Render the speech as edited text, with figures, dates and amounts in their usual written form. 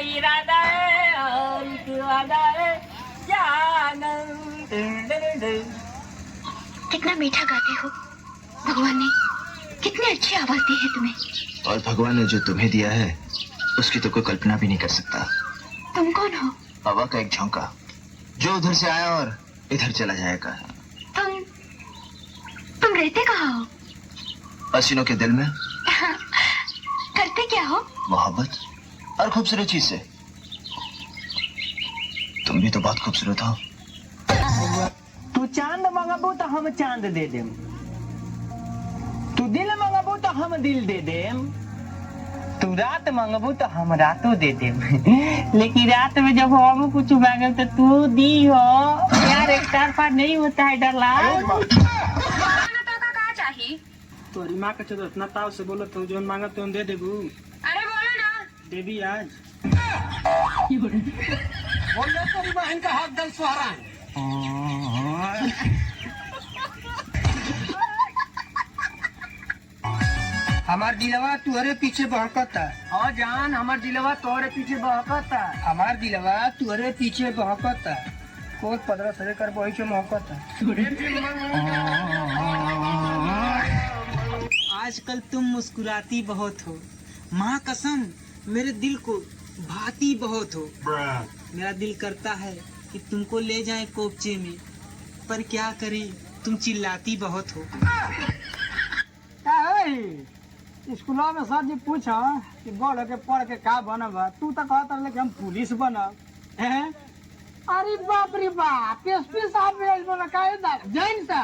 इरादा है और एक वादा है जानम। कितना मीठा गाते हो। भगवान ने कितनी अच्छी आवाज दी है तुम्हें। और भगवान ने जो तुम्हें दिया है उसकी तो कोई कल्पना भी नहीं कर सकता। तुम कौन हो? हवा का एक झोंका जो उधर से आया और इधर चला जाएगा। तुम रहते कहाँ हो? पसीनों के दिल में। करते क्या हो? मोहब्बत और खूबसूरत चीज से। तुम भी तो बहुत खूबसूरत हो। तू चांद मंगबू तो हम चांद दे देम, तू दिल मंगबू तो हम दिल दे देम, तू रात मंगबू तो हम रातों दे देम। लेकिन रात में जब हम कुछ मांगे तो तू दी हो यार, एक तरफा नहीं होता है डरला। कहाँ चाहिए? तोरी माँ का चलो इतना ताव से बोलो तो जो मांगा तो दे देबू। अरे बोलो ना। देवी आज बोल दे तेरी बहन का हाथ दल सुहारा। हमार दिलवा तुहरे पीछे बहकता। हाँ जान, हमार दिलवा तोरे पीछे बहकता। हमार दिलवा तुहरे पीछे बहकता। कोट 15 सरे कर बही के महकता। आजकल तुम मुस्कुराती बहुत हो, माँ कसम मेरे दिल को भाती बहुत हो। मेरा दिल करता है कि तुमको ले जाएं कोपचे में, पर क्या करें तुम चिल्लाती बहुत हो। स्कूल में सर जी पूछा कि बड़ के पढ़ के का बनब, तू तो कहता कि हम पुलिस बनब। अरे बाप रे बाप, एसपी साहब जैन सा।